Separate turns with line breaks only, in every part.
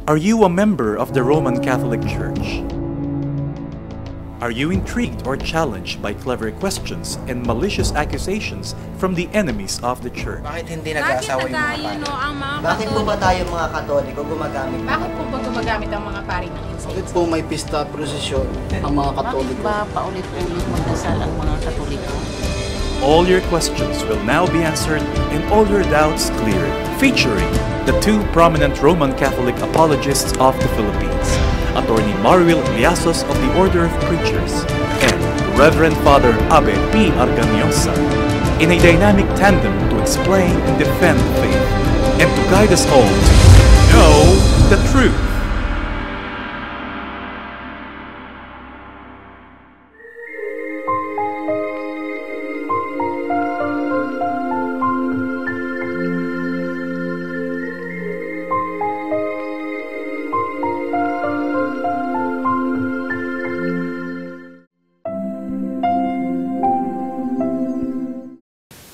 Are you a member of the Roman Catholic Church? Are you intrigued or challenged by clever questions and malicious accusations from the enemies of the Church?
Bakit hindi nag-aasawa yung mga pari?
Ang mga
Bakit po ba tayo mga Katoliko gumagamit?
Bakit po ba gumagamit ang mga pari ng incense?
Bakit po may pista at prosesyon ang mga Katoliko?
Bakit ba paulit-ulit magdasal ang mga Katoliko?
All your questions will now be answered and all your doubts cleared. Featuring the two prominent Roman Catholic apologists of the Philippines, Attorney Marwil Liasos of the Order of Preachers and Reverend Father Abe P. Arganiosa, in a dynamic tandem to explain and defend the faith and to guide us all to know the truth.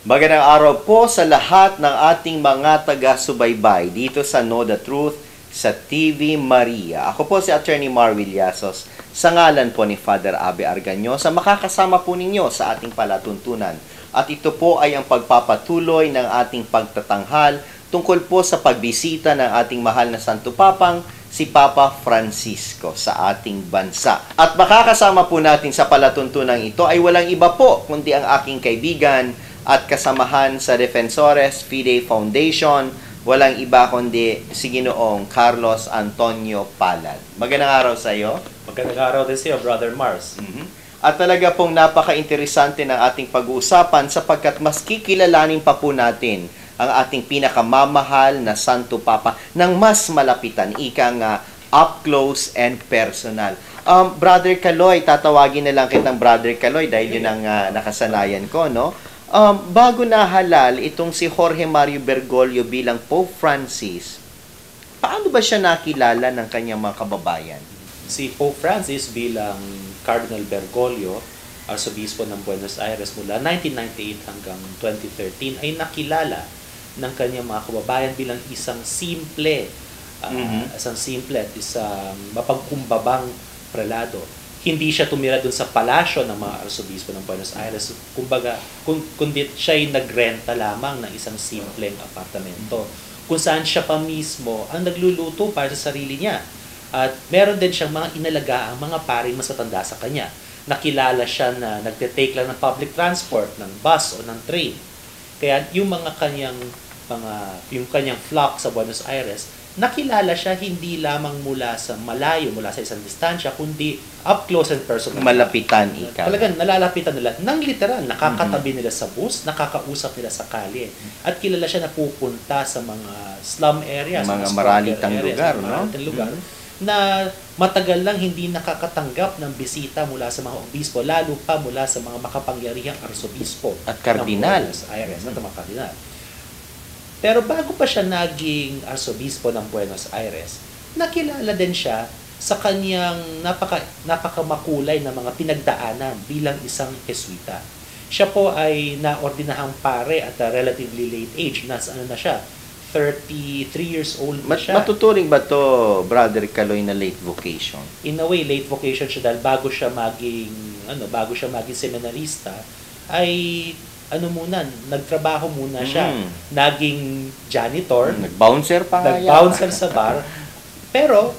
Magandang araw po sa lahat ng ating mga taga-subaybay dito sa Know the Truth sa TV Maria. Ako po si Attorney Marwil Liasos sa ngalan po ni Father Abe Arganiosa. Makakasama po ninyo sa ating palatuntunan. At ito po ay ang pagpapatuloy ng ating pagtatanghal tungkol po sa pagbisita ng ating mahal na Santo Papang si Papa Francisco sa ating bansa. At makakasama po natin sa palatuntunan ito ay walang iba po kundi ang aking kaibigan at kasamahan sa Defensores Fidei Foundation, walang iba kundi si Ginoong Carlos Antonio Palad. Magandang araw sa iyo.
Magandang araw din sa iyo, Brother Mars.
At talaga pong napaka-interesante ng ating pag-uusapan sapagkat mas kikilalanin pa po natin ang ating pinakamamahal na Santo Papa ng mas malapitan, ika nga up close and personal. Brother Caloy, tatawagin na lang kitang Brother Caloy dahil yun ang nakasanayan ko, no? Bago nahalal itong si Jorge Mario Bergoglio bilang Pope Francis, paano ba siya nakilala ng kanyang mga kababayan?
Si Pope Francis bilang Cardinal Bergoglio, Arsobispo ng Buenos Aires mula 1998 hanggang 2013, ay nakilala ng kanyang mga kababayan bilang isang simple at isang mapagkumbabang prelado. Hindi siya tumira dun sa palasyo ng mga arsobispo ng Buenos Aires. Kumbaga, kundi siya ay nagrenta lamang ng isang simpleng apartamento kung saan siya pa mismo ang nagluluto para sa sarili niya. At meron din siyang mga inalagaang mga paring mas matanda sa kanya. Nakilala siya na nagte-take lang ng public transport, ng bus o ng train. Kaya yung kanyang flock sa Buenos Aires, nakilala siya hindi lamang mula sa malayo, mula sa isang distansya, kundi up close and personal.
Malapitan, ika.
Talagang nalalapitan nila ng literal, nakakatabi nila sa bus, nakakausap nila sa kalye. At kilala siya na pupunta sa mga slum areas,
mga maralitang lugar, no?
Na matagal lang hindi nakakatanggap ng bisita mula sa mga obispo, lalo pa mula sa mga makapangyarihang arsobispo
at kardinal.
ng Buenos Aires, at mga kardinal. Pero bago pa siya naging arsobispo ng Buenos Aires, nakilala din siya sa kanyang napakamakulay na mga pinagdaanan bilang isang Jesuita. Siya po ay naordinahang pare at a relatively late age. Na siya? 33 years old na siya.
Matuturing ba to, Brother Caloy, na late vocation?
In a way, late vocation siya dahil bago siya maging seminarista, ay nagtrabaho muna siya. Naging janitor.
Nag-bouncer pa.
Nag-bouncer sa bar. Pero,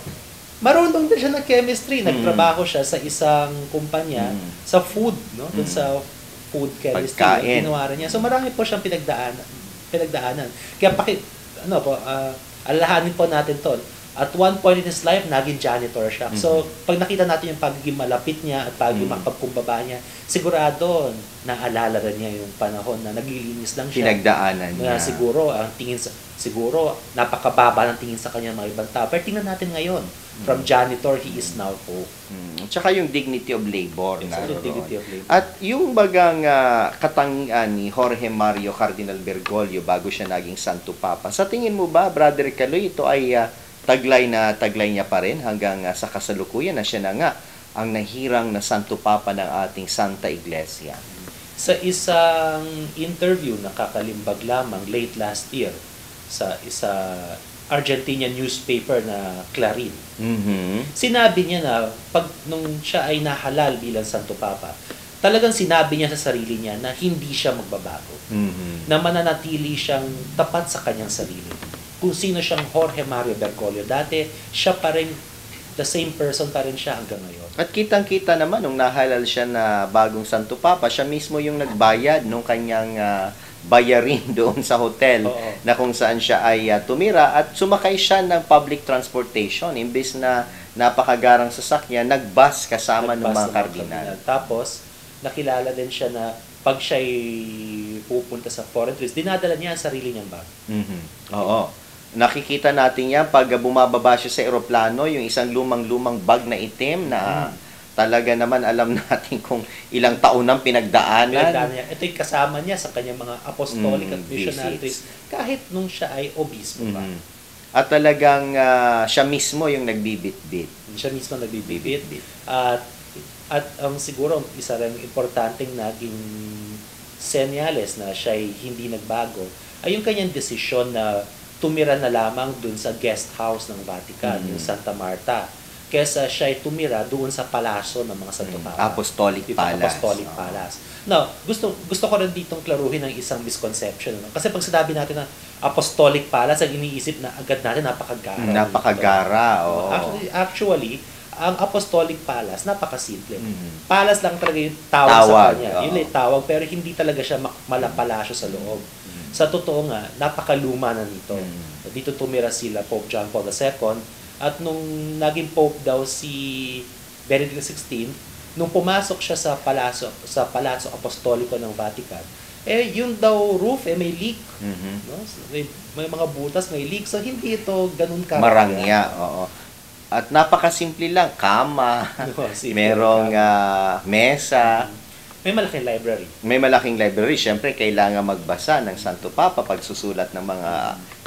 marunong din siya ng chemistry. Nagtrabaho siya sa isang kumpanya sa food, no? Dun sa food chemistry.
Pagkain.
Ginawa niya. So, marami po siyang pinagdaanan. Kaya alalahanin po natin to. At one point in his life, naging janitor siya. So, pag nakita natin yung pagiging malapit niya at pagiging makapagkumbaba niya, sigurado, naalala rin niya yung panahon na naglilinis lang siya.
Pinagdaanan niya.
Siguro, napakababa ng tingin sa kanya mga ibang tao. Pero tingnan natin ngayon, from janitor, he is now Pope.
Tsaka yung dignity of labor.
Dignity of labor.
At yung bagang katangian ni Jorge Mario Cardinal Bergoglio bago siya naging Santo Papa, sa tingin mo ba, Brother Caloy, ito ay taglay niya pa rin hanggang sa kasalukuyan na siya na nga ang nahirang na Santo Papa ng ating Santa Iglesia?
Sa isang interview na kakalimbag lamang late last year sa Argentinian newspaper na Clarín.
Mhm.
Sinabi niya na nung siya ay nahalal bilang Santo Papa, talagang sinabi niya sa sarili niya na hindi siya magbabago.
Mhm.
Na mananatili siyang tapat sa kanyang sarili. Kung sino siyang Jorge Mario Bergoglio dati, siya pa rin, the same person pa rin siya hanggang ngayon.
At kitang-kita naman nung nahalal siya na bagong Santo Papa, siya mismo yung nagbayad nung kanyang bayarin doon sa hotel
Oo.
na kung saan siya ay tumira at sumakay siya ng public transportation imbes na napakagarang sasakyan, nag-bus kasama ng mga kardinal.
Tapos, nakilala din siya na pag siya'y pupunta sa foreign trips, dinadala niya ang sarili niyang bag.
Mhm. Oo. Nakikita natin yan pag bumababa siya sa eroplano, yung isang lumang-lumang bag na itim na talaga naman alam natin kung ilang taon nang pinagdaanan.
Ito yung kasama niya sa kanyang mga apostolic at missionary
visits.
trips kahit nung siya ay obispo pa.
Mhm. At talagang siya mismo yung nagbibit-bit.
Siya mismo nagbibibit. At ang siguro isa rin importanteng naging senyales na siya ay hindi nagbago ay yung kanyang desisyon na tumira na lamang dun sa guest house ng Vatican, yung Santa Marta, kesa siya ay tumira doon sa palasyo ng mga Santo Papa.
Apostolic
Dito,
Palace.
Apostolic Palace. Now, gusto ko rin ditong klaruhin ng isang misconception. No? Kasi pag sinabi natin na Apostolic Palace, ang iniisip na agad natin napakagara.
Napakagara, oo.
Actually, ang Apostolic Palace, napakasimple.
Mhm.
Palace lang talaga yung tawag sa
Tawag,
kanya.
oo.
Yun yung tawag, pero hindi talaga siya malapalasyo sa loob. Sa totoo nga, napakaluma na nito. Dito tumira sila Pope John Paul II, at nung naging Pope daw si Benedict XVI, nung pumasok siya sa Palazzo Apostolico ng Vatican, yung daw roof, may leak.
Mhm.
No? May mga butas, may leak. So, hindi ito ganun karami.
Marangya, oo. At napakasimple lang, kama,
Simple
merong
kama.
mesa,
May malaking library.
may malaking library. Siyempre, kailangan magbasa ng Santo Papa pagsusulat ng mga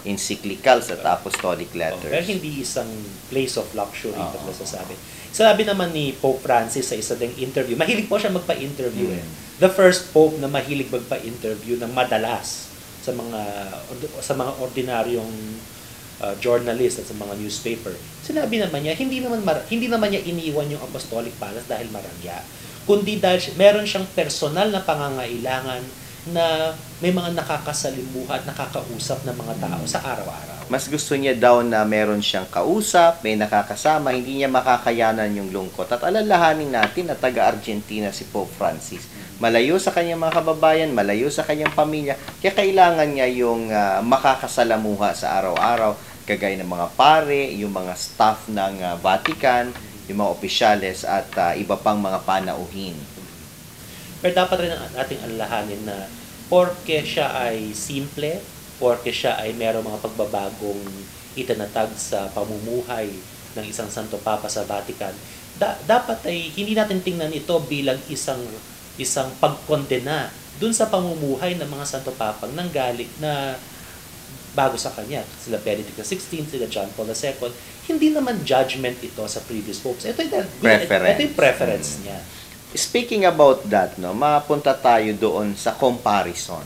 encyclicals at apostolic
Pero
letters.
hindi isang place of luxury
Oo.
ito nasasabi. Sabi naman ni Pope Francis sa isa ding interview, mahilig po siya magpa-interview eh. The first Pope na mahilig magpa-interview ng madalas sa mga ordinaryong journalist at sa mga newspaper. Sinabi naman niya, hindi naman niya iniwan yung Apostolic Palace dahil marangya, kundi dahil meron siyang personal na pangangailangan na may mga nakakasalimuha at nakakausap ng mga tao sa araw-araw.
Mas gusto niya daw na meron siyang kausap, may nakakasama, hindi niya makakayanan yung lungkot. At alalahanin natin na taga-Argentina si Pope Francis. Malayo sa kanyang mga kababayan, malayo sa kanyang pamilya, kaya kailangan niya yung makakasalamuha sa araw-araw, kagaya ng mga pare, yung mga staff ng Vatican, yung mga opisyales at iba pang mga panauhin.
Pero dapat rin ating alalahanin na porke siya ay simple, porke siya ay merong mga pagbabagong itinatag sa pamumuhay ng isang Santo Papa sa Vatican, dapat ay hindi natin tingnan ito bilang isang pagkondena dun sa pamumuhay ng mga Santo Papang nanggaling na bago sa kanya. Sila Benedict XVI, sila John Paul II. Hindi naman judgment ito sa previous popes. Ito yung preference niya.
Speaking about that, mapunta tayo doon sa comparison.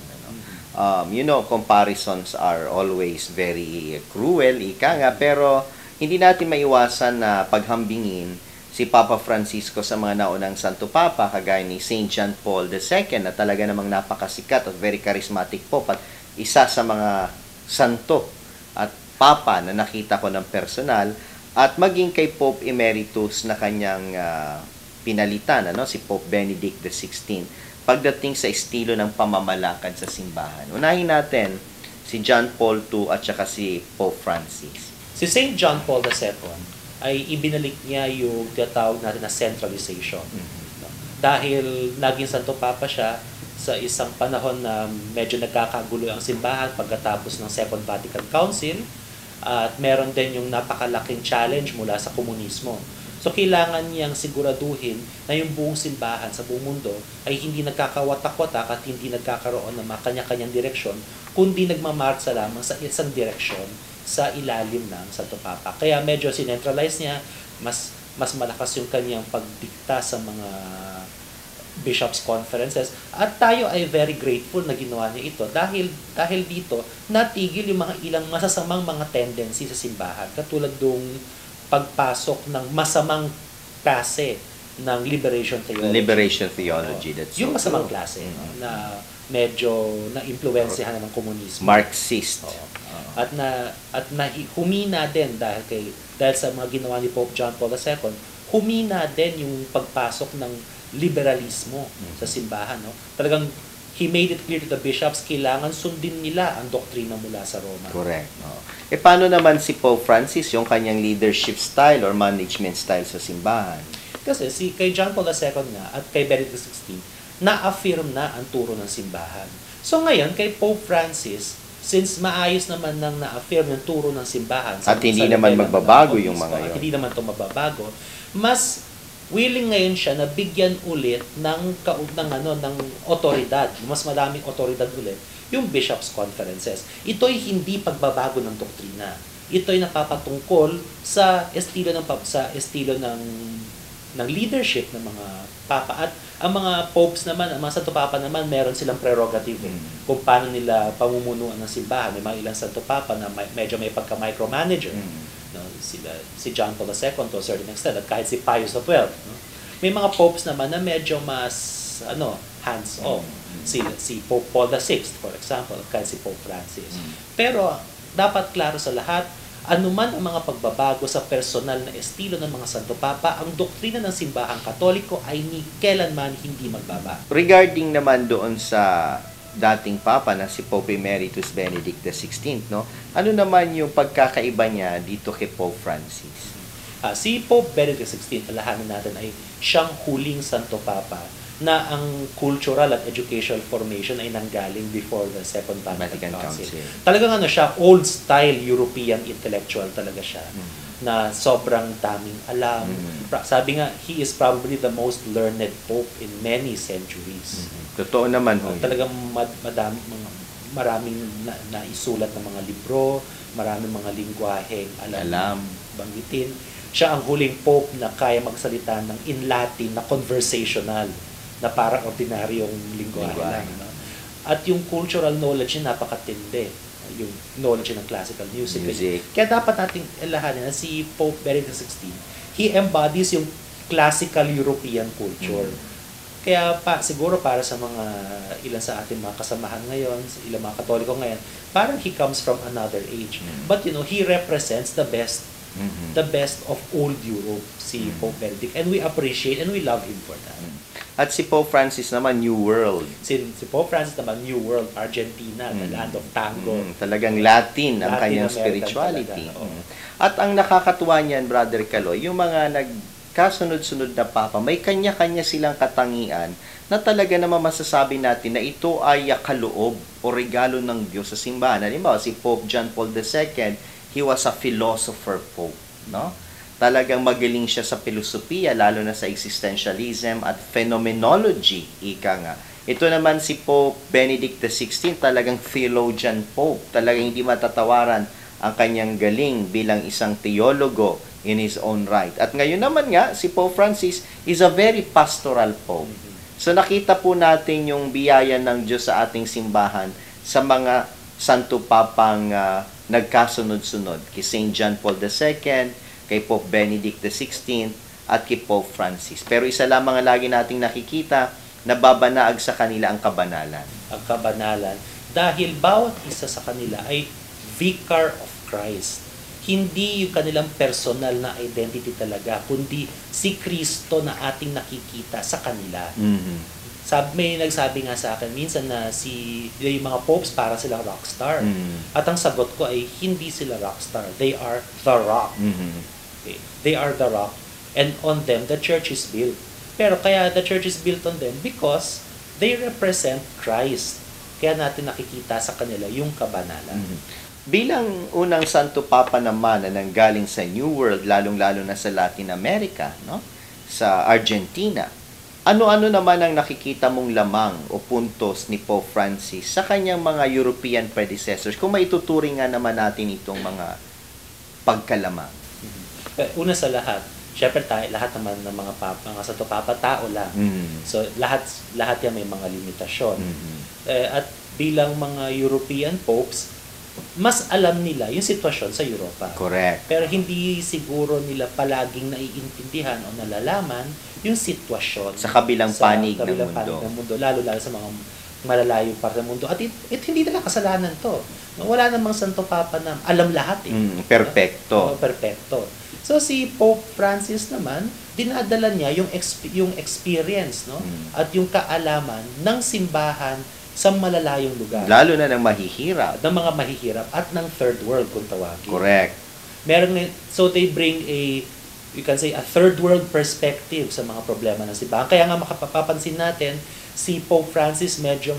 Comparisons are always very cruel, ika nga, pero hindi natin maiwasan na paghambingin si Papa Francisco sa mga naunang Santo Papa, kagaya ni St. John Paul II, na talaga namang napakasikat at very charismatic pope at isa sa mga santo at papa na nakita ko ng personal, at maging kay Pope Emeritus na kanyang pinalitan, si Pope Benedict XVI, pagdating sa estilo ng pamamalakad sa simbahan. Unahin natin si John Paul II at saka si Pope Francis.
Si St. John Paul II ay ibinalik niya yung tinatawag natin na centralization. No? Dahil naging Santo Papa siya sa isang panahon na medyo nagkakagulo ang simbahan pagkatapos ng Second Vatican Council, at meron din yung napakalaking challenge mula sa komunismo. So, kailangan niyang siguraduhin na yung buong simbahan sa buong mundo ay hindi nagkakawatak-watak at hindi nagkakaroon ng mga kanya-kanyang direksyon, kundi nagmamarcha lamang sa isang direksyon sa ilalim ng Santo Papa. Kaya medyo sinentralize niya, mas malakas yung kanyang pagdikta sa mga bishops conferences, at tayo ay very grateful na ginawa niya ito dahil dito natigil yung mga ilang masasamang mga tendency sa simbahan, katulad dong pagpasok ng masamang klase ng liberation theology.
Liberation theology, that's
Yung
so
masamang
true.
klase na medyo na-impluensyahan ng komunismo.
Marxist.
At humina din dahil sa mga ginawa ni Pope John Paul II, humina din yung pagpasok ng liberalismo sa simbahan, no? Talagang he made it clear to the bishops, kailangan sundin nila ang doktrina mula sa Roma.
Correct. Paano naman si Pope Francis, yung kanyang leadership style or management style sa simbahan?
Kasi kay John Paul II nga at kay Benedict XVI, na-affirm na ang turo ng simbahan. So ngayon, kay Pope Francis, since maayos naman nang na-affirm yung turo ng simbahan,
at hindi naman magbabago yung mga yun.
Hindi naman ito mababago, mas willing ngayon siya na bigyan ulit ng otoridad, mas maraming otoridad ulit, yung bishops conferences. Ito'y hindi pagbabago ng doktrina. Ito'y napapatungkol sa estilo ng leadership ng mga papa, at ang mga popes naman, ang mga santo papa naman, meron silang prerogative kung paano nila pamumunuan ng simbahan. May mga ilang santo papa na medyo may pagka-micromanager. No, si John Paul II to a certain extent, at kahit si Pius XII. No? May mga popes naman na medyo mas hands-off. Si Pope Paul VI, for example, at kahit si Pope Francis. Pero dapat klaro sa lahat, anuman ang mga pagbabago sa personal na estilo ng mga santo papa, ang doktrina ng simbahang Katoliko ay ni kailanman hindi magbabago.
Regarding naman doon sa dating papa na si Pope Emeritus Benedict XVI, no? Ano naman yung pagkakaiba niya dito kay Pope Francis?
Si Pope Benedict XVI, alahanin natin, ay siyang huling santo papa na ang cultural at educational formation ay nanggaling before the Second Vatican Council. Talagang siya, old style European intellectual talaga siya, na sobrang daming alam. Sabi nga, he is probably the most learned pope in many centuries.
Totoo naman ho.
Talagang maraming naisulat na mga libro, maraming mga lingwaheng alam banggitin. Siya ang huling pope na kaya magsalita ng in Latin na conversational, na parang ordinaryong lingwahe lang. No? At yung cultural knowledge niya napakatindi. Yung knowledge ng classical music. Kaya dapat nating alahanin na si Pope Benedict XVI, he embodies yung classical European culture. Kaya siguro para sa mga ilan sa ating mga kasamahan ngayon, ilang mga Katoliko ngayon, parang he comes from another age. But he represents the best of old Europe, si Pope Benedict, and we appreciate and we love him for that.
At si Pope Francis naman, New World.
Si Pope Francis naman, New World, Argentina, the land of tango.
Talagang Latin ang kanyang spirituality. At ang nakakatuwa niyan, Brother Caloy, yung mga nagkasunod-sunod na papa, may kanya-kanya silang katangian na talaga naman masasabi natin na ito ay kaloob o regalo ng Diyos sa simbahan. Halimbawa, si Pope John Paul II, he was a philosopher pope, no? Talagang magaling siya sa filosofiya, lalo na sa existentialism at phenomenology, ika nga. Ito naman si Pope Benedict XVI, talagang theologian pope. Talagang hindi matatawaran ang kanyang galing bilang isang teologo in his own right. At ngayon naman nga, si Pope Francis is a very pastoral pope. So nakita po natin yung biyaya ng Diyos sa ating simbahan sa mga santo papang nagkasunod-sunod. Kay St. John Paul II, kay Pope Benedict XVI, at kay Pope Francis. Pero isa lamang ang lagi nating nakikita, nababanaag sa kanila ang kabanalan.
Ang kabanalan. Dahil bawat isa sa kanila ay vicar of Christ. Hindi yung kanilang personal na identity talaga, kundi si Kristo na ating nakikita sa kanila. May nagsabi nga sa akin minsan na yung mga popes para silang rockstar. At ang sagot ko ay hindi sila rockstar. They are the rock. Okay. They are the rock, and on them the church is built. Pero kaya the church is built on them because they represent Christ. Kaya natin nakikita sa kanila yung kabanalan.
Bilang unang santo papa naman na nanggaling sa New World, lalong-lalo na sa Latin America, no? Sa Argentina, ano-ano naman ang nakikita mong lamang o puntos ni Pope Francis sa kanyang mga European predecessors, kung maituturing nga naman natin itong mga pagkalamang?
Una sa lahat, Syempre lahat naman ng mga Santo Papa tao lang. So lahat yan may mga limitasyon. At bilang mga European popes, mas alam nila yung sitwasyon sa Europa.
Correct.
Pero hindi siguro nila palaging naiintindihan o nalalaman yung sitwasyon
Sa kabilang panig ng
mundo. Lalo sa mga malalayong parte ng mundo. At hindi nila kasalanan to. Wala namang Santo Papa na alam lahat eh.
Perfecto.
Perfecto. So si Pope Francis naman, dinadala niya yung experience, no? At yung kaalaman ng simbahan sa malalayong lugar.
Lalo na ng mahihirap.
Ng mga mahihirap at ng third world kung tawagin.
Correct.
So they bring you can say, a third world perspective sa mga problema ng simbahan. Kaya nga makapapansin natin, si Pope Francis medyo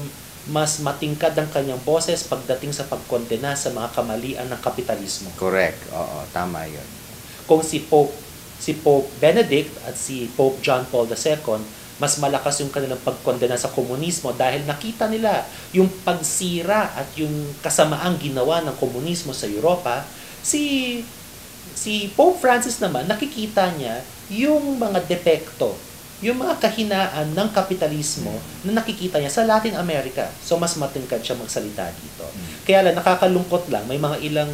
mas matingkad ang kanyang boses pagdating sa pagkondena sa mga kamalian ng kapitalismo.
Correct. Oo, tama yun.
Kung si Pope Benedict at si Pope John Paul II, mas malakas yung kanilang pagkondena sa komunismo dahil nakita nila yung pagsira at yung kasamaang ginawa ng komunismo sa Europa. Si Pope Francis naman, nakikita niya yung mga depekto, yung mga kahinaan ng kapitalismo na nakikita niya sa Latin America. So, mas matingkad siya magsalita dito. Kaya lang, nakakalungkot lang, may mga ilang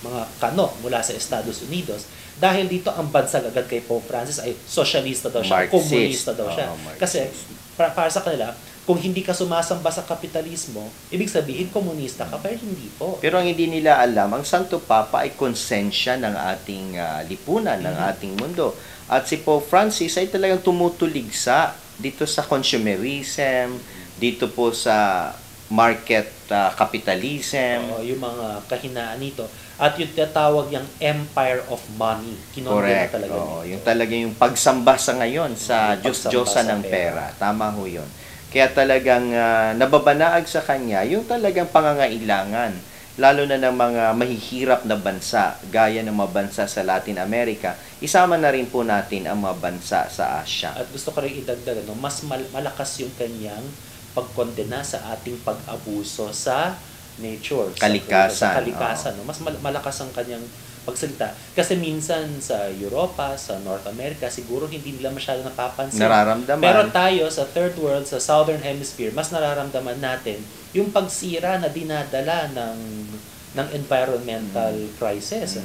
mga kano mula sa Estados Unidos dahil dito ang bansag agad kay Pope Francis ay socialista daw siya, komunista daw siya. Kasi para sa kanila, kung hindi ka sumasamba sa kapitalismo, ibig sabihin komunista ka, pero hindi po.
Pero ang hindi nila alam, ang Santo Papa ay konsensya ng ating lipunan, ng ating mundo. At si Pope Francis ay talagang tumutuligsa dito sa consumerism, dito po sa market capitalism.
Yung mga kahinaan nito. At yung tinatawag yung empire of money. Kinonde na talaga nito.
Yung talaga yung pagsamba sa ngayon sa Diyos-Diyosa ng pera. Tama ho yun. Kaya talagang nababanaag sa kanya yung talagang pangangailangan, lalo na ng mga mahihirap na bansa, gaya ng mga bansa sa Latin America. Isama na rin po natin ang mga bansa sa Asia.
At gusto ko rin idagdag, mas malakas yung kanyang pagkondena sa ating pag-abuso sa nature,
kalikasan.
Sa kalikasan. Mas malakas ang kanyang pagsalita. Kasi minsan sa Europa, sa North America, siguro hindi nila masyado napapansin.
Nararamdaman.
Pero tayo sa third world, sa Southern Hemisphere, mas nararamdaman natin yung pagsira na dinadala ng environmental crisis.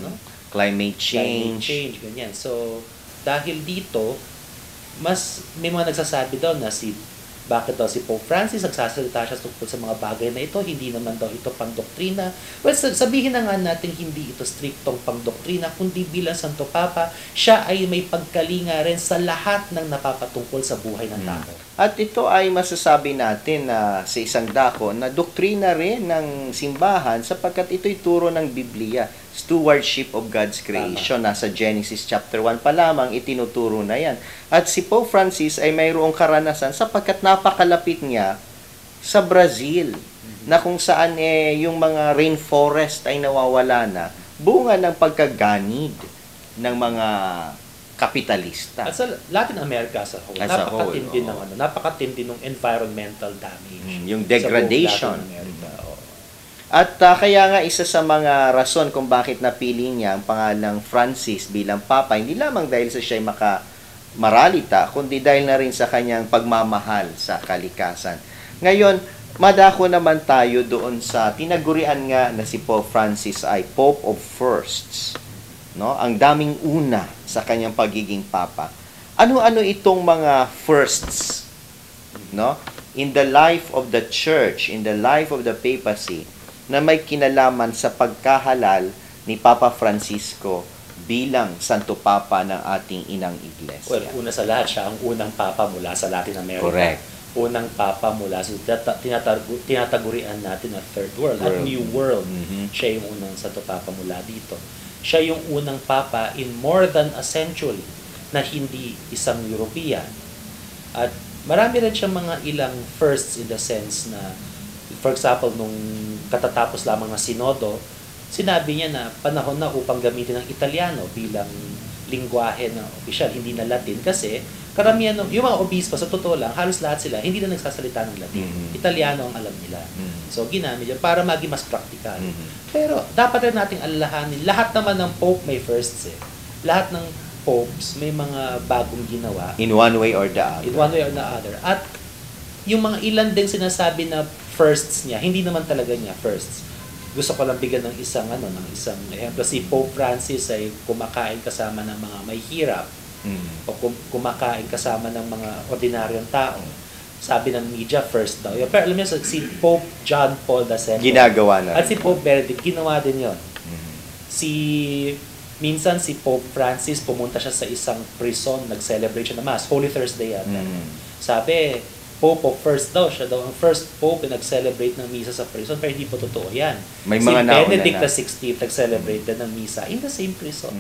Climate change,
ganyan. So, dahil dito, mas may mga nagsasabi daw na bakit daw si Pope Francis nagsasalita siya tungkol sa mga bagay na ito, hindi naman daw ito pang-doktrina. Well, sabihin na nga natin hindi ito striktong pang-doktrina, kundi bilang Santo Papa, siya ay may pagkalinga rin sa lahat ng napapatungkol sa buhay ng tao.
At ito ay masasabi natin na sa isang dako na doktrina rin ng simbahan sapagkat ito'y turo ng Biblia. Stewardship of God's creation. Nasa Genesis chapter 1 pa lamang itinuturo na yan. At si Pope Francis ay mayroong karanasan sapagkat napakalapit niya sa Brazil na kung saan yung mga rainforest ay nawawala na bunga ng pagkaganid ng mga kapitalista.
At sa Latin America as a whole, napakatindi ng environmental damage.
Yung degradation.
Sa Latin America.
At kaya nga isa sa mga rason kung bakit napili niya ang pangalang Francis bilang Papa, hindi lamang dahil sa siya'y maralita, kundi dahil na rin sa kanyang pagmamahal sa kalikasan. Ngayon, madako naman tayo doon sa tinagurian nga na si Pope Francis ay Pope of Firsts. No? Ang daming una sa kanyang pagiging Papa. Ano-ano itong mga firsts? No? In the life of the Church, in the life of the papacy, na may kinalaman sa pagkahalal ni Papa Francisco bilang Santo Papa ng ating inang Iglesia.
Well, una sa lahat, siya ang unang Papa mula sa Latin America.
Correct.
Unang Papa mula sa tinatagurian natin na Third World, at New World. Siya yung unang Santo Papa mula dito. Siya yung unang Papa in more than a century na hindi isang European. At marami rin siya mga ilang firsts in the sense na, for example, nung katatapos lamang ng Sinodo, sinabi niya na panahon na upang gamitin ang Italiano bilang lingwahe na opisyal, hindi na Latin, kasi karamihan yung mga obispo, sa totoo lang, halos lahat sila hindi na nagsasalita ng Latin. Italiano ang alam nila. So ginamit yun para maging mas practical. Pero dapat rin nating alalahanin, lahat naman ng Pope may firsts eh. Lahat ng popes, may mga bagong ginawa
In one way or the other.
in one way or the other. At yung mga ilan din sinasabi na firsts niya, hindi naman talaga niya firsts. Gusto ko lang bigyan ng isang ehemplo. Si Pope Francis ay kumakain kasama ng mga may hirap o kumakain kasama ng mga ordinaryong tao. Sabi ng media, first daw. Pero alam niyo, si Pope John Paul II
Ginagawa na
at si
rin.
Pope Benedict, ginawa din yon. Minsan si Pope Francis pumunta siya sa isang prison, nag-celebrate siya ng Mass, Holy Thursday yata. Sabi, Pope of first daw, siya daw ang first Pope na nag-celebrate ng misa sa prison, pero hindi po totoo yan.
May
Si
mga nauna
Benedict
na.
XVI nag-celebrate din ng misa in the same prison.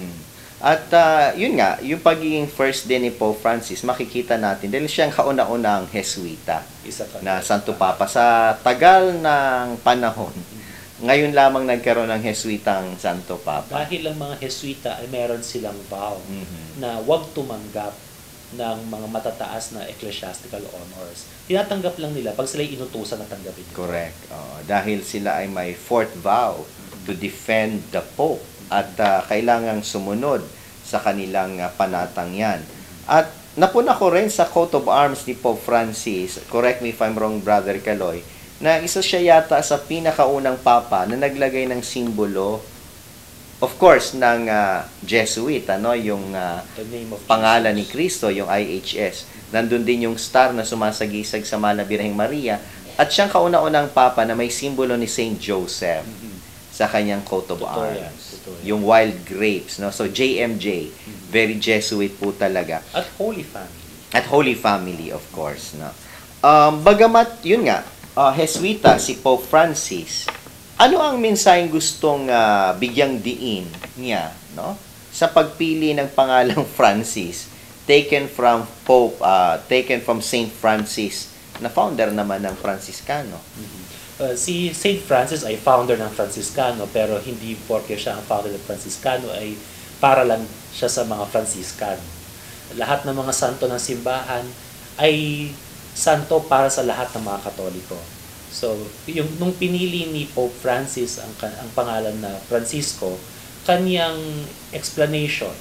At yun nga, yung pagiging first din ni Pope Francis, makikita natin dahil siyang kauna-unang Jesuita
Isa pa.
na Santo Papa. Sa tagal ng panahon, ngayon lamang nagkaroon ng Jesuitang Santo Papa.
Dahil ang mga Jesuita ay meron silang vow na huwag tumanggap ng mga matataas na ecclesiastical honors. Tinatanggap lang nila pag sila'y inutusan na tanggapin.
Correct. Dahil sila ay may fourth vow to defend the Pope at kailangang sumunod sa kanilang panatang yan. At napuna ko rin sa coat of arms ni Pope Francis, correct me if I'm wrong, Brother Caloy, na isa siya yata sa pinakaunang papa na naglagay ng simbolo, of course, ng Jesuit, yung
The name of
pangalan ni
Jesus.
Kristo, yung IHS. Nandun din yung star na sumasagisag sa Mahal na Birheng Maria. At siyang kauna-unang papa na may simbolo ni Saint Joseph sa kanyang coat of
Totoo yan,
arms.
totoo yan.
Yung wild grapes. No? So, JMJ, very Jesuit po talaga.
At Holy Family.
At Holy Family, of course. No? Bagamat, yun nga, Jesuita, si Pope Francis, ano ang mensaheng gustong bigyang diin niya, no? Sa pagpili ng pangalang Francis, taken from Saint Francis, na founder naman ng Franciscano.
Si Saint Francis ay founder ng Franciscano, pero hindi porque siya ang founder ng Franciscano ay para lang siya sa mga Franciscano. Lahat ng mga santo ng simbahan ay santo para sa lahat ng mga Katoliko. So, nung pinili ni Pope Francis ang pangalan na Francisco, kanyang explanation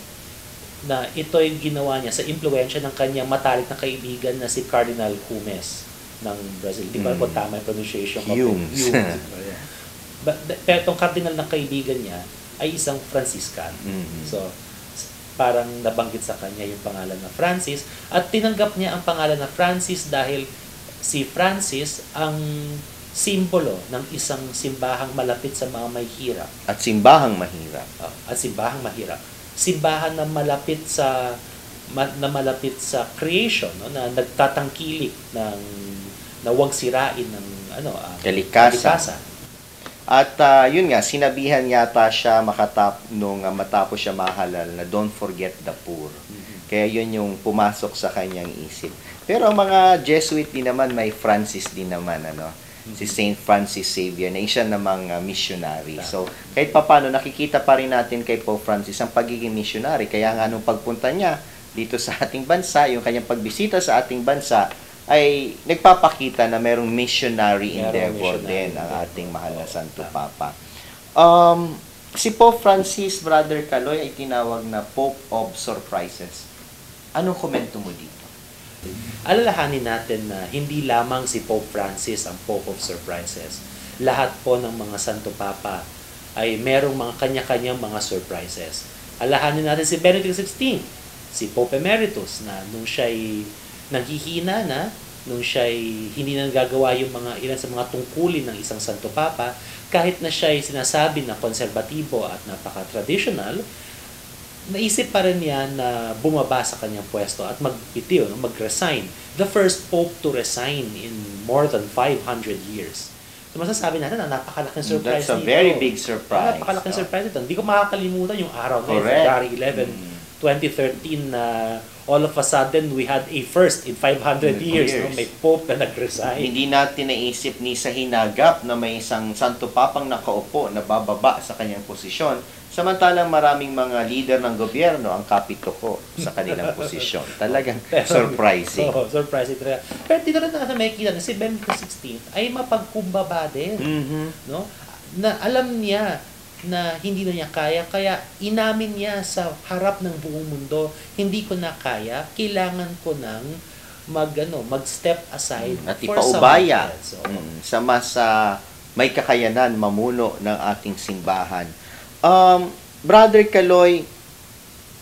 na ito'y ginawa niya sa impluensya ng kanyang matalik na kaibigan na si Cardinal Humes ng Brazil. Hindi ko alam kung tama yung pronunciation ko.
Humes.
Pero itong cardinal na kaibigan niya ay isang Franciscan. So, parang nabanggit sa kanya yung pangalan na Francis at tinanggap niya ang pangalan na Francis dahil si Francis ang simbolo ng isang simbahang malapit sa mga may hirap.
At simbahang mahirap.
At simbahang mahirap. Simbahan na malapit sa creation, no, na nagtatangkilik ng na huwag sirain ng
Kalikasan. At yun nga, sinabihan yata siya nung matapos siya mahalal na don't forget the poor. Kaya yun yung pumasok sa kanyang isip. Pero ang mga Jesuit din naman, may Francis din naman, si Saint Francis Xavier, na isa namang missionary. So, kahit papano, nakikita pa rin natin kay Pope Francis ang pagiging missionary. Kaya nga nung pagpunta niya dito sa ating bansa, yung kanyang pagbisita sa ating bansa, ay nagpapakita na merong missionary endeavor din ang ating mahal na Santo Papa. Si Pope Francis, Brother Caloy, ay tinawag na Pope of Surprises. Anong komento mo dito?
Alalahanin natin na hindi lamang si Pope Francis ang Pope of Surprises. Lahat po ng mga Santo Papa ay merong mga kanya-kanyang mga surprises. Alalahanin natin si Benedict XVI, si Pope Emeritus, na nung siya'y naghihina na, nung siya'y hindi na nagagawa yung ilan sa mga tungkulin ng isang Santo Papa, kahit na siya'y sinasabi na konserbatibo at napaka-traditional, naisip pa rin niya na bumaba sa kanyang pwesto at magbitiw, mag-resign. The first Pope to resign in more than 500 years. So masasabi natin na napakalaking surprise
That's a
nito.
very big surprise.
Napakalaking surprise nito. Hindi ko makakalimutan yung araw na yun,
Correct.
February 11, 2013, na all of a sudden we had a first in 500 years. No? May Pope na nag-resign.
Hindi natin naisip ni sa hinagap na may isang Santo Papang nakaupo na bababa sa kanyang posisyon. Samantalang maraming mga leader ng gobyerno ang kapitoko sa kanilang posisyon. Talagang surprising.
Oo, surprising talaga. Pero dito rin natin makikita na si Benedict XVI ay mapagkumbaba din. No? Na alam niya na hindi na niya kaya, kaya inamin niya sa harap ng buong mundo, hindi ko na kaya, kailangan ko ng mag-step aside
At
for
ipaubaya
someone else. So,
sa mas may kakayanan mamuno ng ating simbahan. Brother Kaloy,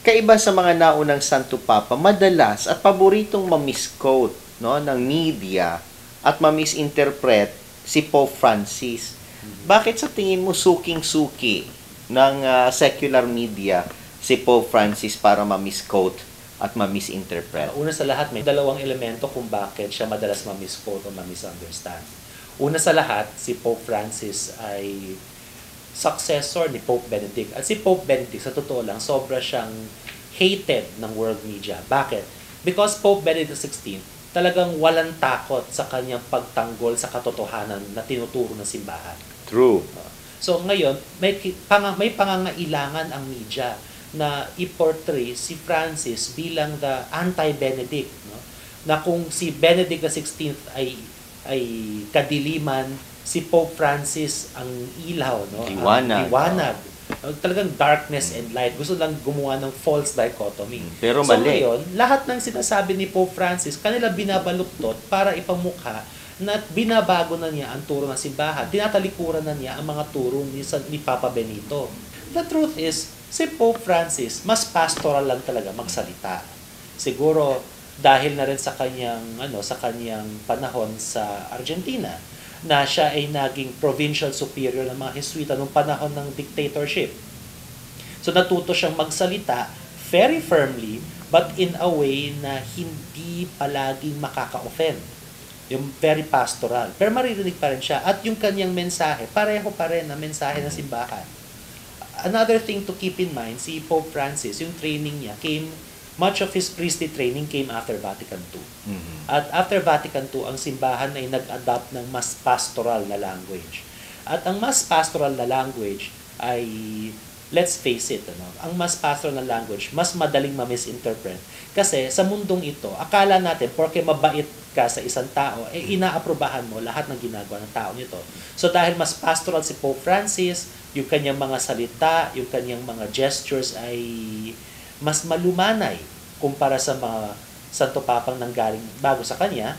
kaiba sa mga naunang Santo Papa, madalas at paboritong ma-misquote, no, ng media at ma-misinterpret si Pope Francis. Bakit sa tingin mo suking-suki ng secular media si Pope Francis para ma-misquote at ma-misinterpret?
una sa lahat, may dalawang elemento kung bakit siya madalas ma-misquote o ma-misunderstand. Una sa lahat, si Pope Francis ay successor ni Pope Benedict. At si Pope Benedict, sa totoo lang, sobra siyang hated ng world media. Bakit? Because Pope Benedict XVI talagang walang takot sa kanyang pagtanggol sa katotohanan na tinuturo ng simbahan.
True.
So ngayon, may pangangailangan ang media na i-portray si Francis bilang the anti-Benedict, no? Na kung si Benedict XVI ay kadiliman, si Pope Francis ang ilaw, no?
Liwanag.
Ang liwanag. Talagang darkness and light. Gusto lang gumawa ng false dichotomy.
Pero
so
mali.
ngayon, lahat ng sinasabi ni Pope Francis, kanila binabaluktot para ipamukha na binabago na niya ang turo ng simbahan. Tinatalikuran na niya ang mga turo ni Papa Benito. The truth is, si Pope Francis, mas pastoral lang talaga magsalita. Siguro, dahil na rin sa kanyang panahon sa Argentina, na siya ay naging provincial superior ng mga Jesuita noong panahon ng dictatorship. So natuto siyang magsalita very firmly but in a way na hindi palaging makaka-offend. Yung very pastoral. Pero maririnig pa rin siya. At yung kanyang mensahe, pareho pa rin na mensahe ng simbahan. Another thing to keep in mind, si Pope Francis, yung training niya much of his priestly training came after Vatican II. At after Vatican II, ang simbahan ay nag-adapt ng mas pastoral na language. At ang mas pastoral na language ay, let's face it, ang mas pastoral na language, mas madaling ma-misinterpret. Kasi sa mundong ito, akala natin, porque mabait ka sa isang tao, inaaprobahan mo lahat ng ginagawa ng tao nito. So dahil mas pastoral si Pope Francis, yung kanyang mga salita, yung kanyang mga gestures ay mas malumanay kumpara sa mga Santo Papang nanggaling bago sa kanya,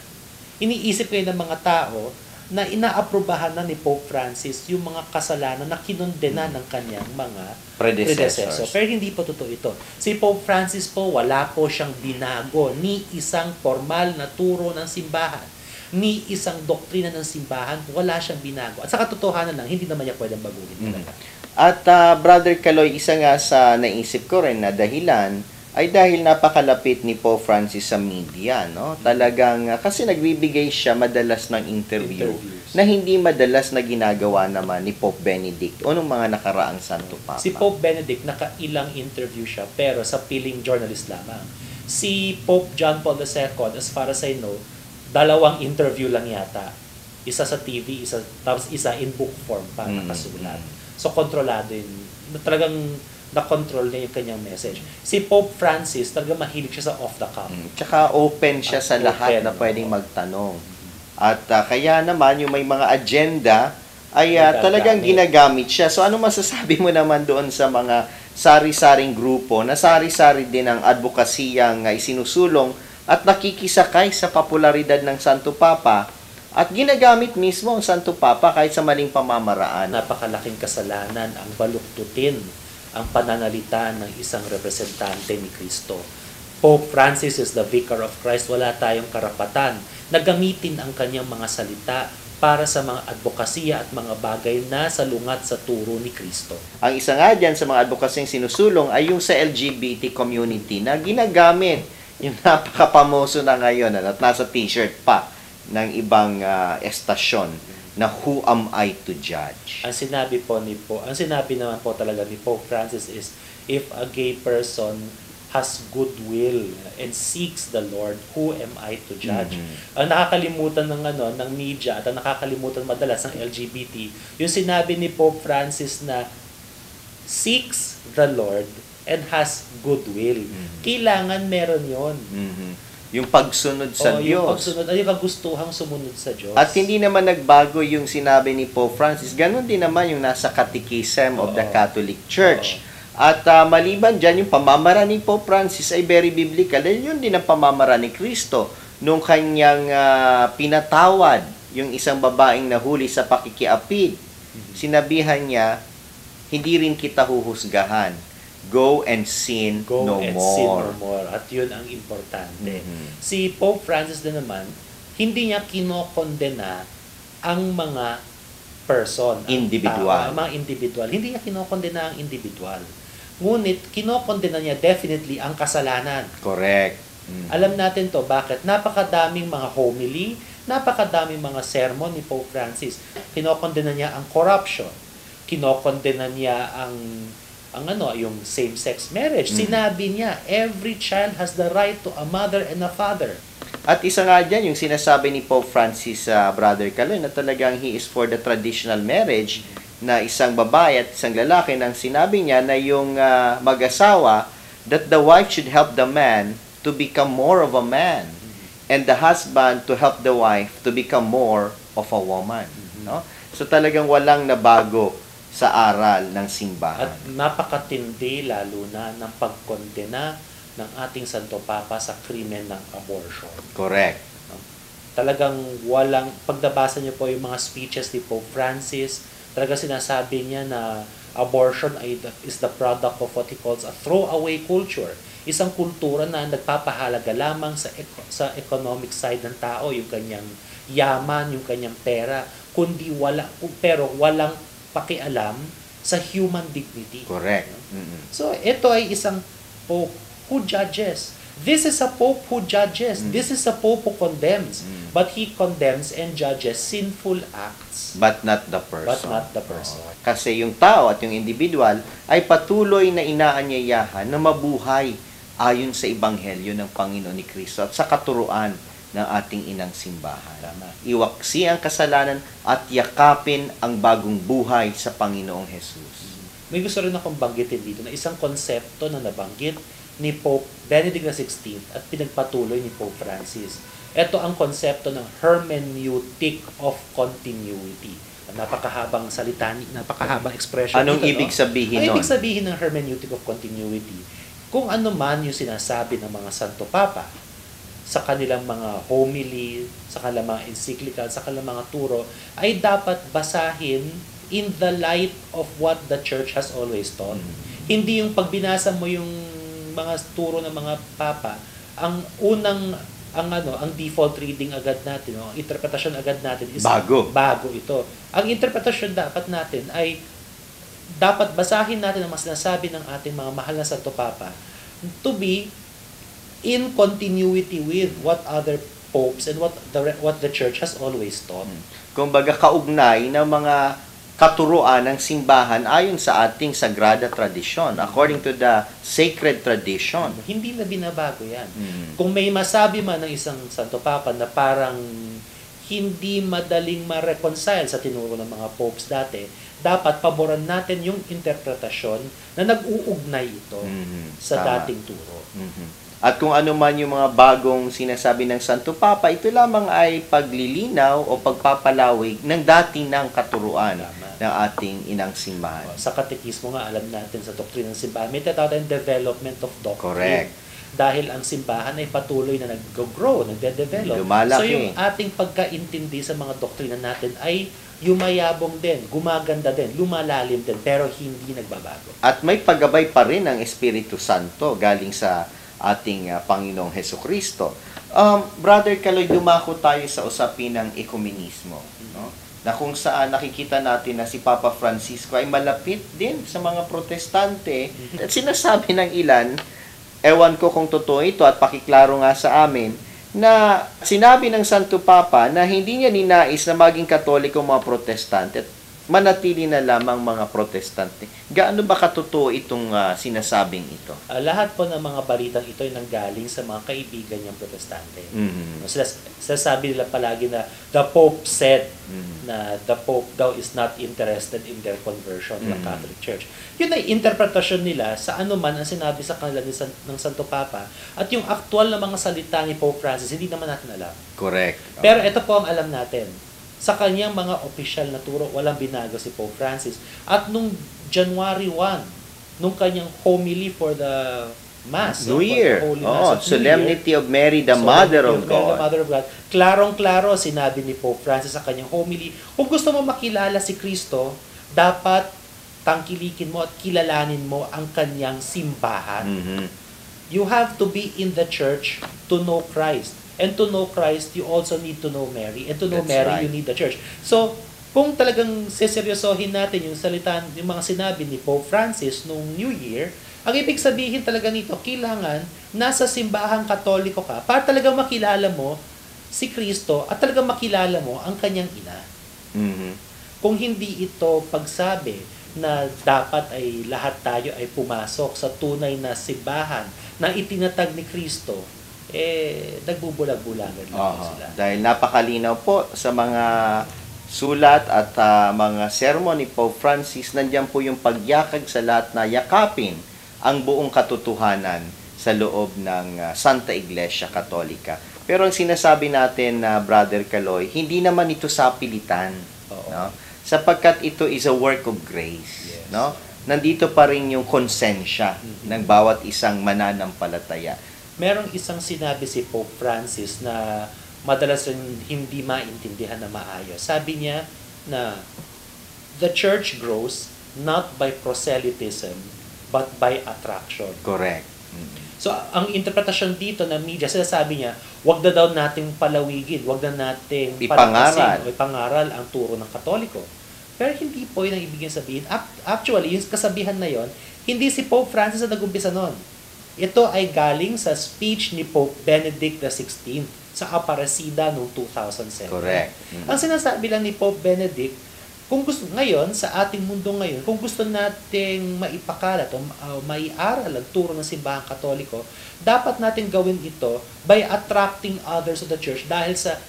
iniisip ngayon ng mga tao na inaaprobahan na ni Pope Francis yung mga kasalanan na kinondena ng kanyang mga predecessors. Pero hindi po totoo ito. Si Pope Francis po, wala po siyang binago ni isang formal na turo ng simbahan, ni isang doktrina ng simbahan, wala siyang binago. At sa katotohanan lang, hindi naman niya pwedeng baguhin talaga.
At Brother Kaloy, isa nga sa naisip ko rin na dahilan ay dahil napakalapit ni Pope Francis sa media, no? Talagang kasi nagbibigay siya madalas ng interviews na hindi madalas na ginagawa naman ni Pope Benedict o nung mga nakaraang Santo Papa.
Si Pope Benedict, nakailang interview siya pero sa piling journalist lamang. Si Pope John Paul II, as far as I know, 2 interview lang yata. Isa sa TV, tapos isa in book form pa nakasulat. So, kontrolado yun. Talagang na-control niya yung kanyang message. Si Pope Francis, talagang mahilig siya sa off the cuff.
Tsaka open siya sa lahat na pwedeng magtanong. At kaya naman, yung may mga agenda, ay talagang ginagamit siya. So, ano masasabi mo naman doon sa mga sari-saring grupo na sari-sari din ang advokasiyang isinusulong at nakikisakay sa popularidad ng Santo Papa at ginagamit mismo ang Santo Papa kahit sa maling pamamaraan?
Napakalaking kasalanan ang baluktutin ang pananalita ng isang representante ni Kristo. Pope Francis is the Vicar of Christ. Wala tayong karapatan na gamitin ang kanyang mga salita para sa mga advokasya at mga bagay na salungat sa turo ni Kristo.
Ang isa nga dyan sa mga advokasyang sinusulong ay yung sa LGBT community na ginagamit yung napakapamoso na ngayon at nasa t-shirt pa ng ibang estasyon na who am I to judge?
Ang sinabi naman po talaga ni Pope Francis is, if a gay person has goodwill and seeks the Lord, who am I to judge? Ang nakakalimutan ng media at ang nakakalimutan madalas ng LGBT, yung sinabi ni Pope Francis na seeks the Lord and has goodwill. Kailangan meron yon.
Yung pagsunod sa
Yung
Diyos.
pagsunod, ay yung kagustuhang sumunod sa Diyos.
At hindi naman nagbago yung sinabi ni Pope Francis. Ganon din naman yung nasa Catechism of the Catholic Church. At maliban dyan, yung pamamaraan ni Pope Francis ay very biblical. Dahil yun din ang pamamaraan ni Kristo nung kanyang pinatawad yung isang babaeng nahuli sa pakikiapid. Sinabihan niya, hindi rin kita huhusgahan. Go and sin no
and
more.
sin no more. At yun ang importante. Si Pope Francis din naman, hindi niya kinokondena ang mga person.
Individual.
Ang mga individual. Hindi niya kinokondena ang individual. Ngunit, kinokondena niya definitely ang kasalanan.
Correct.
Alam natin to, bakit? Napakadaming mga homily, napakadaming mga sermon ni Pope Francis. Kinokondena niya ang corruption. Kinokondena niya yung same-sex marriage. Sinabi niya, every child has the right to a mother and a father.
At isa nga dyan, yung sinasabi ni Pope Francis sa Brother Caloy, na talagang he is for the traditional marriage, na isang babae at isang lalaki, nang sinabi niya na yung mag-asawa, that the wife should help the man to become more of a man, and the husband to help the wife to become more of a woman. No? So talagang walang nabago sa aral ng simbahan.
At napakatindi lalo na ng pagkondena ng ating Santo Papa sa krimen ng abortion.
Correct.
Talagang walang, pagdabasa niyo po yung mga speeches ni Pope Francis, talaga sinasabi niya na abortion is the product of what he calls a throwaway culture. Isang kultura na nagpapahalaga lamang sa economic side ng tao, yung kanyang yaman, yung kanyang pera, pero walang pakialam sa human dignity.
Correct.
So, ito ay isang Pope who judges. This is a Pope who judges. This is a Pope who condemns. But he condemns and judges sinful acts.
But not the person.
But not the person.
Kasi yung tao at yung individual ay patuloy na inaanyayahan na mabuhay ayon sa Ebanghelyo ng Panginoon ni Kristo at sa katuruan ng ating inang simbahan. Iwaksi ang kasalanan at yakapin ang bagong buhay sa Panginoong Jesus.
May gusto rin akong banggitin dito na isang konsepto na nabanggit ni Pope Benedict XVI at pinagpatuloy ni Pope Francis. Ito ang konsepto ng hermeneutic of continuity. Napakahabang salita, napakahabang expression.
Anong
dito,
ibig sabihin
nun?
nun?
Ibig sabihin ng hermeneutic of continuity, kung ano man yung sinasabi ng mga Santo Papa sa kanilang mga homily, sa kanilang mga encyclical, sa kanilang mga turo, ay dapat basahin in the light of what the Church has always taught. Hindi yung pagbinasa mo yung mga turo ng mga Papa, ang default reading agad natin, ang interpretasyon agad natin is bago ito. Ang interpretasyon dapat natin ay dapat basahin natin ang mga sinasabi ng ating mga mahal na Santo Papa to be in continuity with what other popes and what the Church has always taught.
Kumbaga kaugnay ng mga katuruan ng simbahan ayon sa ating sagrada tradisyon, according to the sacred tradition.
Hindi na binabago yan. Kung may masabi man ng isang Santo Papa na parang hindi madaling ma-reconcile sa tinuro ng mga popes dati, dapat paboran natin yung interpretasyon na nag-uugnay ito sa dating turo.
At kung ano man yung mga bagong sinasabi ng Santo Papa, ito lamang ay paglilinaw o pagpapalawig ng dati ng katuruan ng ating inang simbahan.
Sa katekismo nga, alam natin sa doktrina ng simbahan, may tatawag ng development of doctrine.
Correct.
Dahil ang simbahan ay patuloy na nag-grow, nagde-develop.
Lumalaki.
So yung ating pagkaintindi sa mga doktrina natin ay yumayabong din, gumaganda din, lumalalim din, pero hindi nagbabago.
At may paggabay pa rin ng Espiritu Santo galing sa ating Panginoong Hesukristo. Brother Caloy, dumako tayo sa usapin ng ekumenismo, no? Na kung saan nakikita natin na si Papa Francisco ay malapit din sa mga protestante. At sinasabi ng ilan, ewan ko kung totoo ito at pakiklaro nga sa amin, na sinabi ng Santo Papa na hindi niya ninais na maging Katoliko mga protestante. At manatili na lamang mga protestante. Gaano ba katotoo itong sinasabing ito?
Lahat po ng mga balitang ito ay nanggaling sa mga kaibigan niyang protestante.
Mhm.
Sasabi nila palagi na the Pope said
Mhm.
na the Pope daw is not interested in their conversion to the
Mhm.
Catholic Church. Yun ay interpretasyon nila sa anuman ang sinabi sa kanila ng Santo Papa, at yung aktual na mga salita ni Pope Francis, hindi naman natin alam.
Correct.
Pero ito po ang alam natin. Sa kanyang mga opisyal na turo, walang binago si Pope Francis. At nung January 1, nung kanyang homily for the Mass,
New
for the
Year.
Holy Mass of New
Solemnity
Year,
of Mary, the
So,
Mother of
yung Mary, the
God.
Mother of God. Klarong-klaro sinabi ni Pope Francis sa kanyang homily, kung gusto mo makilala si Kristo, dapat tangkilikin mo at kilalanin mo ang kanyang simbahan.
Mhm.
You have to be in the church to know Christ. And to know Christ, you also need to know Mary. And to know
That's
Mary,
right.
you need the church. So, kung talagang seseryosohin natin yung salita, yung mga sinabi ni Pope Francis nung New Year, ang ibig sabihin talaga nito, kailangan nasa simbahang Katoliko ka para talagang makilala mo si Kristo at talagang makilala mo ang kanyang ina.
Mhm.
Kung hindi ito pagsabi na dapat ay lahat tayo ay pumasok sa tunay na simbahan na itinatag ni Kristo, nagbubulag-bulagan lang po
Oo.
sila.
Dahil napakalinaw po sa mga sulat at mga sermon ni Pope Francis, nandiyan po yung pagyakag sa lahat na yakapin ang buong katotohanan sa loob ng Santa Iglesia Katolika. Pero ang sinasabi natin na Brother Kaloy, hindi naman ito sapilitan,
Oo.
no? Sapagkat ito is a work of grace,
Yes.
no? Nandito pa rin yung konsensya ng bawat isang mananampalataya.
Merong isang sinabi si Pope Francis na madalas rin hindi maintindihan na maayos. Sabi niya na the church grows not by proselytism but by attraction.
Correct.
So, ang interpretasyon dito ng media, sinasabi niya, wag na daw nating palawigin, wag na nating
Ipangaral.
ipangaral ang turo ng Katoliko. Pero hindi po yun ang ibig sabihin. Actually, yung kasabihan na yon, hindi si Pope Francis ang nag-umpisa nun. Ito ay galing sa speech ni Pope Benedict XVI sa Aparecida noong 2007.
Correct.
Ang sinasabi lang ni Pope Benedict, kung gusto ngayon sa ating mundo ngayon, kung gusto nating maipakalat o maiaral ang turo ng simbahang Katoliko, dapat natin gawin ito by attracting others to the church dahil sa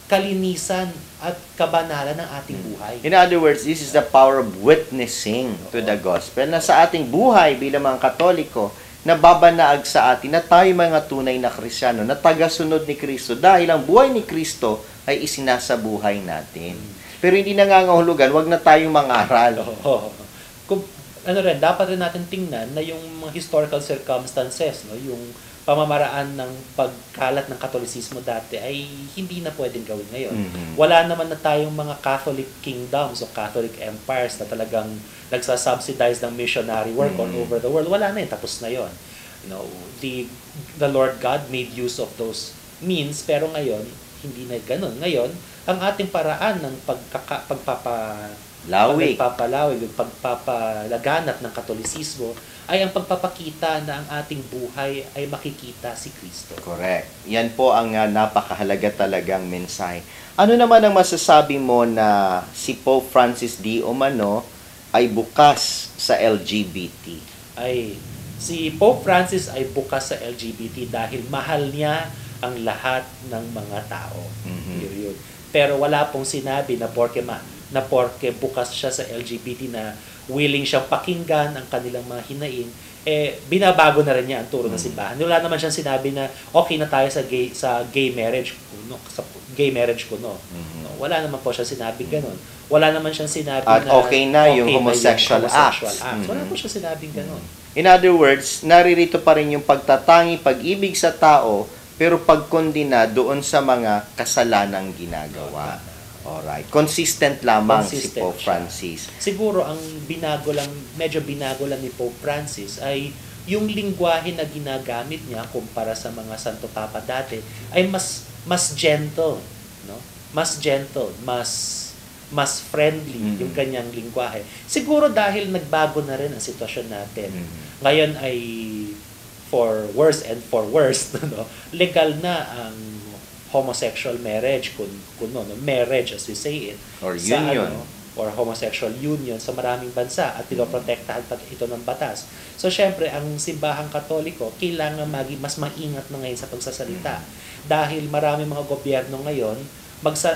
kalinisan at kabanalan ng ating buhay.
In other words, this is the power of witnessing to the gospel na sa ating buhay bilang mga Katoliko, nababanaag sa atin na tayo mga tunay na Kristiyano, na tagasunod ni Kristo dahil ang buhay ni Kristo ay isinasabuhay natin. Pero hindi nangangahulugan, wag na tayong mangaral.
Oo. Dapat rin natin tingnan na yung mga historical circumstances, no, yung pamamaraan ng pagkalat ng Katolisismo dati ay hindi na pwedeng gawin ngayon.
Mhm.
Wala naman na tayong mga Catholic kingdoms o Catholic empires na talagang nagsasubsidize ng missionary work all over the world. Wala na yun. Tapos na yun. You know, the Lord God made use of those means, pero ngayon, hindi na ganun. Ngayon, ang ating paraan ng
Lawig.
pagpapalaganap ng Katolisismo ay ang pagpapakita na ang ating buhay ay makikita si Kristo.
Correct. Yan po ang napakahalaga talagang mensahe. Ano naman ang masasabi mo na si Pope Francis D. Umano ay bukas sa LGBT?
Si Pope Francis ay bukas sa LGBT dahil mahal niya ang lahat ng mga tao.
Mhm.
Yun. Pero wala pong sinabi na porke bukas siya sa LGBT na willing siyang pakinggan ang kanilang mga hinaing, binabago na rin niya ang turo ng simbahan. Wala naman siyang sinabi na okay na tayo sa gay marriage kuno, sa gay marriage kuno. No, wala naman po siya sinabi ganun. Wala naman siyang sinabi
At
na
okay na yung homosexual acts.
Wala po siya sinabing ganun.
In other words, naririto pa rin yung pagtatangi, pag-ibig sa tao, pero pagkondina doon sa mga kasalanang ginagawa. Alright. Consistent lamang si
Consistent
Pope
siya.
Francis.
Siguro ang medyo binago lang ni Pope Francis ay yung lingwahe na ginagamit niya kumpara sa mga Santo Papa dati ay mas gentle, no? Mas gentle, mas friendly yung kanyang lingwahe. Siguro dahil nagbago na rin ang sitwasyon natin. Ngayon ay for worse and for worse, no? Legal na ang homosexual marriage, marriage as we say it,
Or union.
or homosexual union sa maraming bansa at pinoprotektahan pa ito ng batas. So, syempre, ang simbahang Katoliko, kailangan mas maingat na ngayon sa pagsasalita. Dahil marami mga gobyerno ngayon,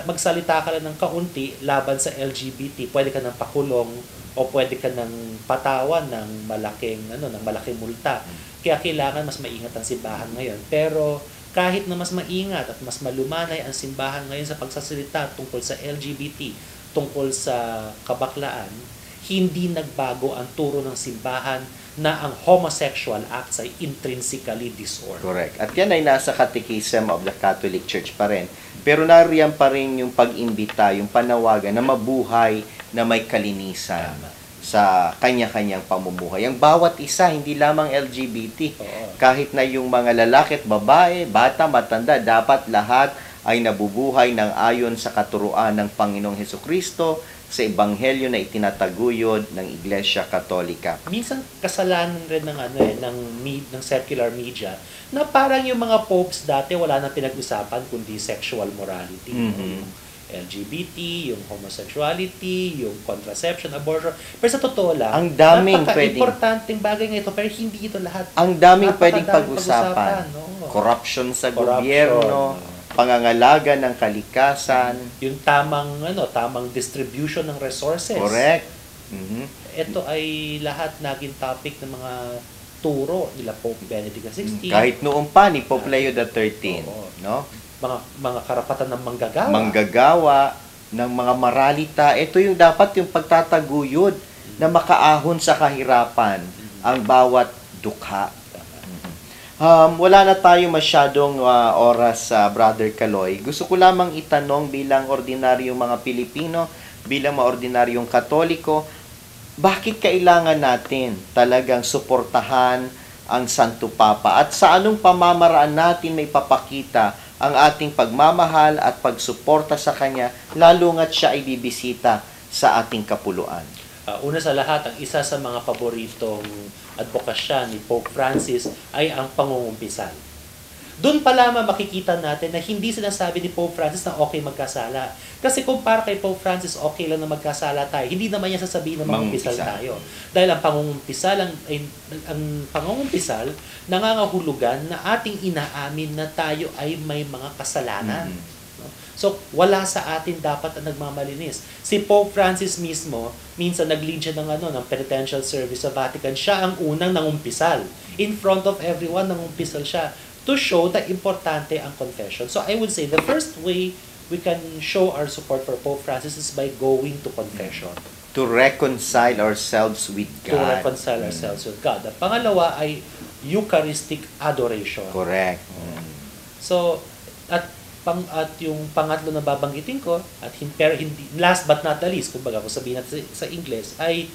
magsalita ka lang ng kaunti laban sa LGBT, pwede ka nang pakulong o pwede ka nang patawan ng malaking multa. Kaya kailangan mas maingat ang simbahan ngayon. Pero kahit na mas maingat at mas malumanay ang simbahan ngayon sa pagsasalita tungkol sa LGBT, tungkol sa kabaklaan, hindi nagbago ang turo ng simbahan na ang homosexual acts ay intrinsically disorder.
Correct. At yan ay nasa Catechism of the Catholic Church pa rin. Pero nariyan pa rin yung pag-imbita, yung panawagan na mabuhay na may kalinisan sa kanya-kanyang pamumuhay. Ang bawat isa, hindi lamang LGBT. Kahit na yung mga lalaki at babae, bata, matanda, dapat lahat ay nabubuhay ng ayon sa katuruan ng Panginoong Hesukristo sa ebanghelyo na itinataguyod ng Iglesia Katolika.
Minsan kasalanan rin ng secular media na parang yung mga popes dati wala nang pinag-usapan kundi sexual morality. Yung LGBT, yung homosexuality, yung contraception, abortion. Pero sa totoo lang,
ang daming
importanteng bagay nga ito, pero hindi ito lahat.
Ang daming pwedeng pag-usapan. No? Corruption sa gobyerno, pangangalaga ng kalikasan,
yung tamang distribution ng resources.
Correct.
Ito ay lahat naging topic ng mga turo nila Pope Benedict XVI.
Kahit noong pa ni Pope Leo XIII, no?
Mga karapatan ng manggagawa.
Manggagawa ng mga maralita, ito yung dapat yung pagtataguyod na makaahon sa kahirapan ang bawat dukha. Wala na tayo masyadong oras, Brother Kaloy. Gusto ko lamang itanong bilang ordinaryong mga Pilipino, bilang mga ordinaryong Katoliko, bakit kailangan natin talagang suportahan ang Santo Papa? At sa anong pamamaraan natin may papakita ang ating pagmamahal at pagsuporta sa Kanya, lalo nga't siya ay bibisita sa ating kapuluan?
Una sa lahat, ang isa sa mga paboritong advokasya ni Pope Francis ay ang pangungumpisal. Doon pa lamang makikita natin na hindi sinasabi ni Pope Francis na okay magkasala. Kasi kung para kay Pope Francis, okay lang na magkasala tayo, hindi naman niya sasabihin na mangumpisal tayo. Dahil ang pangungumpisal, nangangahulugan na ating inaamin na tayo ay may mga kasalanan. So, wala sa atin dapat ang nagmamalinis. Si Pope Francis mismo, minsan nag-lead siya ng penitential service sa Vatican. Siya ang unang nangumpisal. In front of everyone, nangumpisal siya to show that importante ang confession. So, I would say the first way we can show our support for Pope Francis is by going to confession.
To reconcile ourselves with God.
To reconcile ourselves with God. At pangalawa ay Eucharistic adoration.
Correct.
So, at yung pangatlo na babanggitin ko, pero hindi, last but not the least, kumbaga kung sabihin natin sa Ingles, ay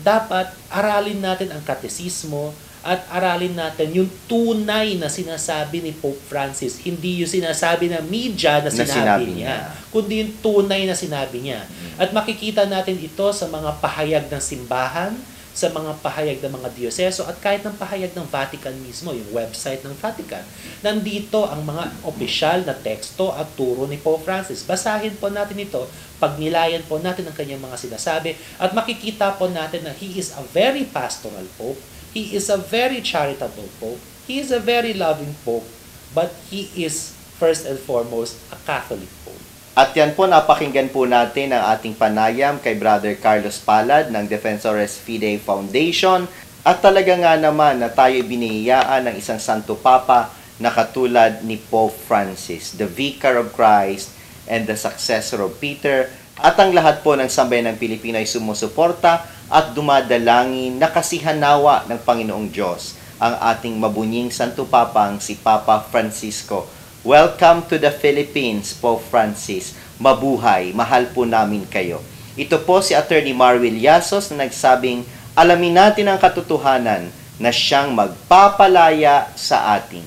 dapat aralin natin ang katesismo at aralin natin yung tunay na sinasabi ni Pope Francis. Hindi yung sinasabi ng media na sinabi niya, kundi yung tunay na sinabi niya. At makikita natin ito sa mga pahayag ng simbahan, sa mga pahayag ng mga dioseso at kahit ng pahayag ng Vatican mismo, yung website ng Vatican. Nandito ang mga opisyal na teksto at turo ni Pope Francis. Basahin po natin ito, pagnilayan po natin ang kanyang mga sinasabi at makikita po natin na he is a very pastoral Pope, he is a very charitable Pope, he is a very loving Pope, but he is first and foremost a Catholic Pope.
At yan po, napakinggan po natin ang ating panayam kay Brother Carlos Palad ng Defensores Fidei Foundation. At talaga nga naman na tayo binihiyaan ng isang Santo Papa na katulad ni Pope Francis, the Vicar of Christ and the successor of Peter. At ang lahat po ng sambayan ng Pilipino ay sumusuporta at dumadalangin na kasihanawa ng Panginoong Diyos ang ating mabunying Santo Papang si Papa Francisco. Welcome to the Philippines, Pope Francis. Mabuhay, mahal po namin kayo. Ito po si Attorney Marwil Yasos na nagsabing, alamin natin ang katotohanan na siyang magpapalaya sa atin.